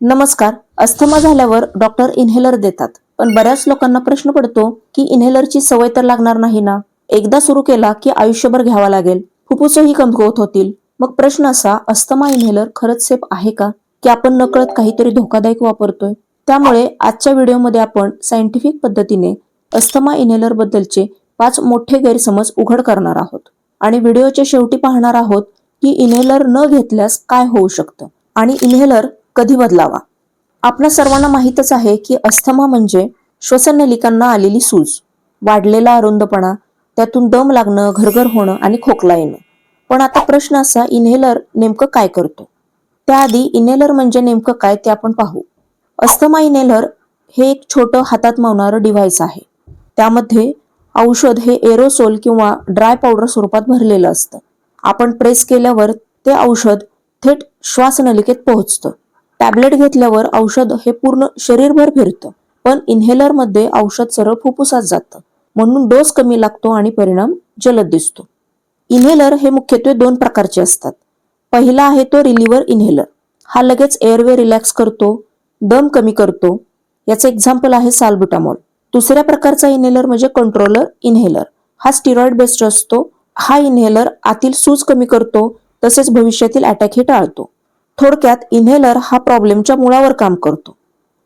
नमस्कार. अस्थमा झाल्यावर doctor inhaler देतात, पण बऱ्याच लोकांना प्रश्न पडतो की इन्हेलरची सवय तर लागणार नाही ना. एकदा सुरू केला की आयुष्यभर घ्यावा लागेल, फुफ्फुसही कमकुवत होतील. मग प्रश्न असा, अस्थमा इन्हेलर खरंच सेफ आहे का, की आपण नकळत काहीतरी धोकादायक वापरतोय? त्यामुळे आजच्या व्हिडिओमध्ये आपण सायंटिफिक पद्धतीने अस्थमा इन्हेलर बद्दलचे 5 मोठे गैरसमज उघड करणार आहोत आणि व्हिडिओच्या शेवटी पाहणार आहोत की इन्हेलर न घेतल्यास काय होऊ शकतं आणि इन्हेलर कधी बदलावा. आपल्या सर्वांना माहीतच आहे की अस्थमा म्हणजे श्वसननलिकांना आलेली सूज, वाढलेला अरुंदपणा, त्यातून दम लागणं, घरघर होणं आणि खोकला येणं. पण आता प्रश्न असा, इन्हेलर नेमकं काय करतो? त्याआधी इन्हेलर म्हणजे नेमकं काय ते आपण पाहू. अस्थमा इन्हेलर हे एक छोटं हातात मावणारं डिव्हाइस आहे. त्यामध्ये औषध हे एरोसोल किंवा ड्राय पावडर स्वरूपात भरलेलं असतं. आपण प्रेस केल्यावर ते औषध थेट श्वासनलिकेत पोहोचतं. टॅबलेट घेतल्यावर औषध हे पूर्ण शरीरभर फिरतं, पण इन्हेलरमध्ये औषध सरळ फुफ्फुसात जातं, म्हणून डोस कमी लागतो आणि परिणाम जलद दिसतो. इन्हेलर हे मुख्यत्वे 2 प्रकारचे असतात. पहिला आहे तो रिलीव्हर इन्हेलर. हा लगेच एअरवे रिलॅक्स करतो, दम कमी करतो. याचं एक्झाम्पल आहे साल्ब्युटामॉल. दुसऱ्या प्रकारचा इन्हेलर म्हणजे कंट्रोलर इन्हेलर. हा स्टिरॉइड बेस्ड असतो. हा इन्हेलर आतील सूज कमी करतो, तसेच भविष्यातील अटॅकही टाळतो. थोडक्यात इन्हेलर हा प्रॉब्लेमच्या मुळावर काम करतो.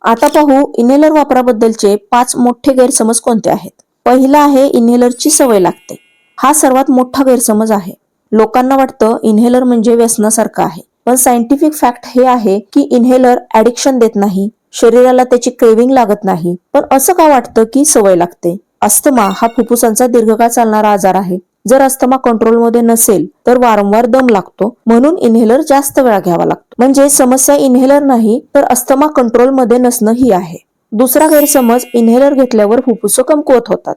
आता पाहू इन्हेलर वापराबद्दलचे 5 मोठे गैरसमज कोणते आहेत. पहिला आहे इन्हेलरची सवय लागते. हा सर्वात मोठा गैरसमज आहे. लोकांना वाटतं इन्हेलर म्हणजे व्यसनासारखं आहे, पण सायंटिफिक फॅक्ट हे आहे की इन्हेलर ॲडिक्शन देत नाही, शरीराला त्याची क्रेविंग लागत नाही. पण असं का वाटतं की सवय लागते? अस्थमा हा फुफ्फुसांचा दीर्घकाळ चालणारा आजार आहे. जर अस्थमा कंट्रोलमध्ये नसेल तर वारंवार दम लागतो, म्हणून इन्हेलर जास्त वेळा घ्यावा लागतो. म्हणजे समस्या इन्हेलर नाही तर अस्थमा कंट्रोलमध्ये नसणं ही आहे. दुसरा गैरसमज, इन्हेलर घेतल्यावर फुफ्फुस कमकुवत होतात.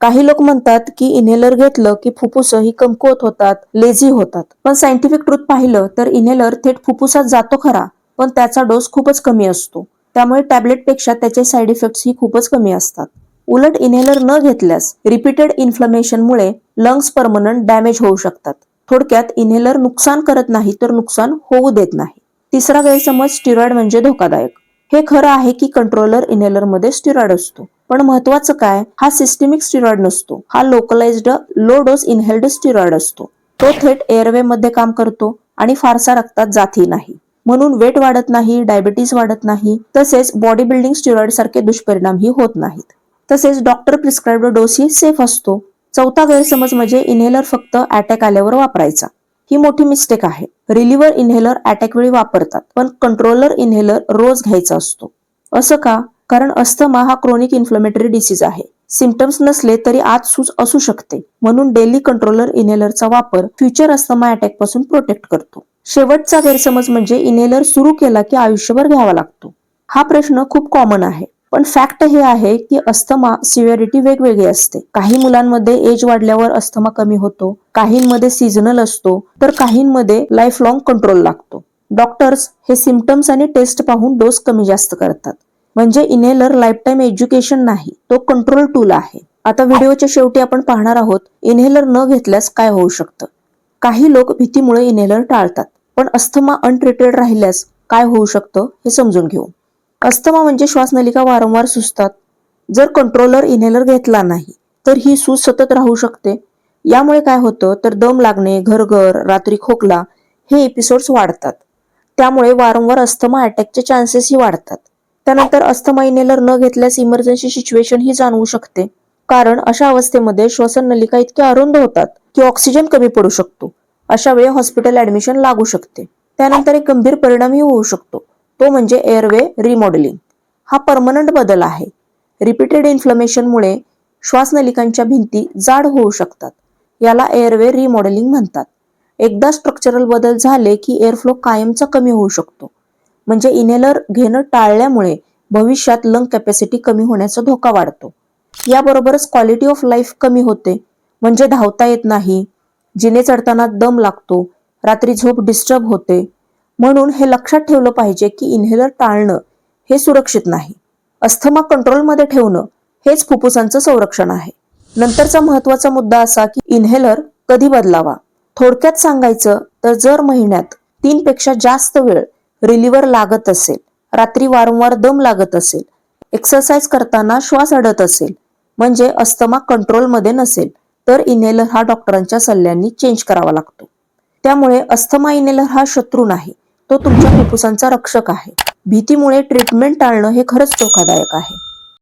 काही लोक म्हणतात की इन्हेलर घेतलं की फुफ्फुस ही कमकुवत होतात, लेझी होतात. पण सायंटिफिक ट्रूथ पाहिलं तर इन्हेलर थेट फुफ्फुसात जातो खरा, पण त्याचा डोस खूपच कमी असतो. त्यामुळे टॅबलेटपेक्षा त्याचे साईड इफेक्ट्स ही खूपच कमी असतात. उलट इन्हेलर न घेतल्यास रिपीटेड इन्फ्लमेशनमुळे लंग्स परमनंट डॅमेज होऊ शकतात. थोडक्यात इन्हेलर नुकसान करत नाही तर नुकसान होऊ देत नाही. तिसरा गैरसमज, स्टिरॉइड म्हणजे धोकादायक. हे खरं आहे की कंट्रोलर इन्हेलरमध्ये स्टिरॉइड असतो, पण महत्वाचं काय, हा सिस्टेमिक स्टिरॉइड नसतो. हा लोकलाइज्ड लो डोस इन्हेल्ड स्टिरॉइड असतो. तो थेट एअरवे मध्ये काम करतो आणि फारसा रक्तात जातही नाही. म्हणून वेट वाढत नाही, डायबिटीज वाढत नाही, तसेच बॉडी बिल्डिंग स्टिरॉइड सारखे दुष्परिणामही होत नाहीत. तसेच डॉक्टर प्रिस्क्राइब्ड डोसही सेफ असतो. चौथा गैरसमज म्हणजे इन्हेलर फक्त अटॅक आल्यावर वापरायचा. ही मोठी मिस्टेक आहे. रिलीव्हर इन्हेलर अटॅक वेळी वापरतात, पण कंट्रोलर इन्हेलर रोज घ्यायचा असतो. असं का? कारण अस्थमा हा क्रोनिक इन्फ्लेमेटरी डिसीज आहे. सिम्पटम्स नसले तरी आत सूज असू शकते, म्हणून डेली कंट्रोलर इन्हेलरचा वापर फ्युचर अस्थमा अटॅक पासून प्रोटेक्ट करतो. शेवटचा गैरसमज म्हणजे इन्हेलर सुरू केला की आयुष्यभर घ्यावा लागतो. हा प्रश्न खूप कॉमन आहे, पण फॅक्ट हे आहे की अस्थमा सिव्हिरिटी वेगवेगळी असते. काही मुलांमध्ये एज वाढल्यावर अस्थमा कमी होतो, काहींमध्ये सीझनल असतो, तर काहींमध्ये लाईफ लॉंग कंट्रोल लागतो. डॉक्टर्स हे सिम्पटम्स आणि टेस्ट पाहून डोस कमी जास्त करतात. म्हणजे इन्हेलर लाईफटाईम एज्युकेशन नाही, तो कंट्रोल टूल आहे. आता व्हिडिओच्या शेवटी आपण पाहणार आहोत इन्हेलर न घेतल्यास काय होऊ शकतं. काही लोक भीतीमुळे इन्हेलर टाळतात, पण अस्थमा अनट्रीटेड राहिल्यास काय होऊ शकतं हे समजून घेऊ. अस्थमा म्हणजे श्वासनलिका वारंवार सुजतात. जर कंट्रोलर इन्हेलर घेतला नाही तर ही सूज सतत राहू शकते. यामुळे काय होतं तर दम लागणे, घरघर, रात्री खोकला हे एपिसोड्स वाढतात. त्यामुळे वारंवार अस्थमा अटॅकचे चान्सेसही वाढतात. त्यानंतर अस्थमा इन्हेलर न घेतल्यास इमर्जन्सी सिच्युएशन ही जाणवू शकते, कारण अशा अवस्थेमध्ये श्वसन नलिका इतक्या अरुंद होतात की ऑक्सिजन कमी पडू शकतो. अशा वेळी हॉस्पिटल ऍडमिशन लागू शकते. त्यानंतर एक गंभीर परिणामही होऊ शकतो, तो म्हणजे एअरवे रिमॉडेलिंग. हा परमनंट बदल आहे. रिपीटेड इन्फ्लमेशनमुळे श्वासनलिकांच्या भिंती जाड होऊ शकतात. याला एअरवे रिमॉडेलिंग म्हणतात. एकदा स्ट्रक्चरल बदल झाले की एअरफ्लो कायमचा कमी होऊ शकतो. म्हणजे इन्हेलर घेणं टाळल्यामुळे भविष्यात लंग कॅपॅसिटी कमी होण्याचा धोका वाढतो. याबरोबरच क्वालिटी ऑफ लाईफ कमी होते. म्हणजे धावता येत नाही, जिने चढताना दम लागतो, रात्री झोप डिस्टर्ब होते. म्हणून हे लक्षात ठेवलं पाहिजे की इन्हेलर टाळणं हे सुरक्षित नाही. अस्थमा कंट्रोलमध्ये ठेवणं हेच फुफ्फुसांचं संरक्षण आहे. नंतरचा महत्वाचा मुद्दा असा की इन्हेलर कधी बदलावा. थोडक्यात सांगायचं तर जर महिन्यात 3 पेक्षा जास्त वेळ रिलीव्हर लागत असेल रात्री वारंवार दम लागत असेल, एक्सरसाइज करताना श्वास अडत असेल, म्हणजे अस्थमा कंट्रोलमध्ये नसेल, तर इन्हेलर हा डॉक्टरांच्या सल्ल्यांनी चेंज करावा लागतो. त्यामुळे अस्थमा इन्हेलर हा शत्रू नाही, तो तुमच्या फुफ्फुसांचा रक्षक आहे. भीतीमुळे ट्रीटमेंट टाळणं हे खरंच धोकादायक आहे.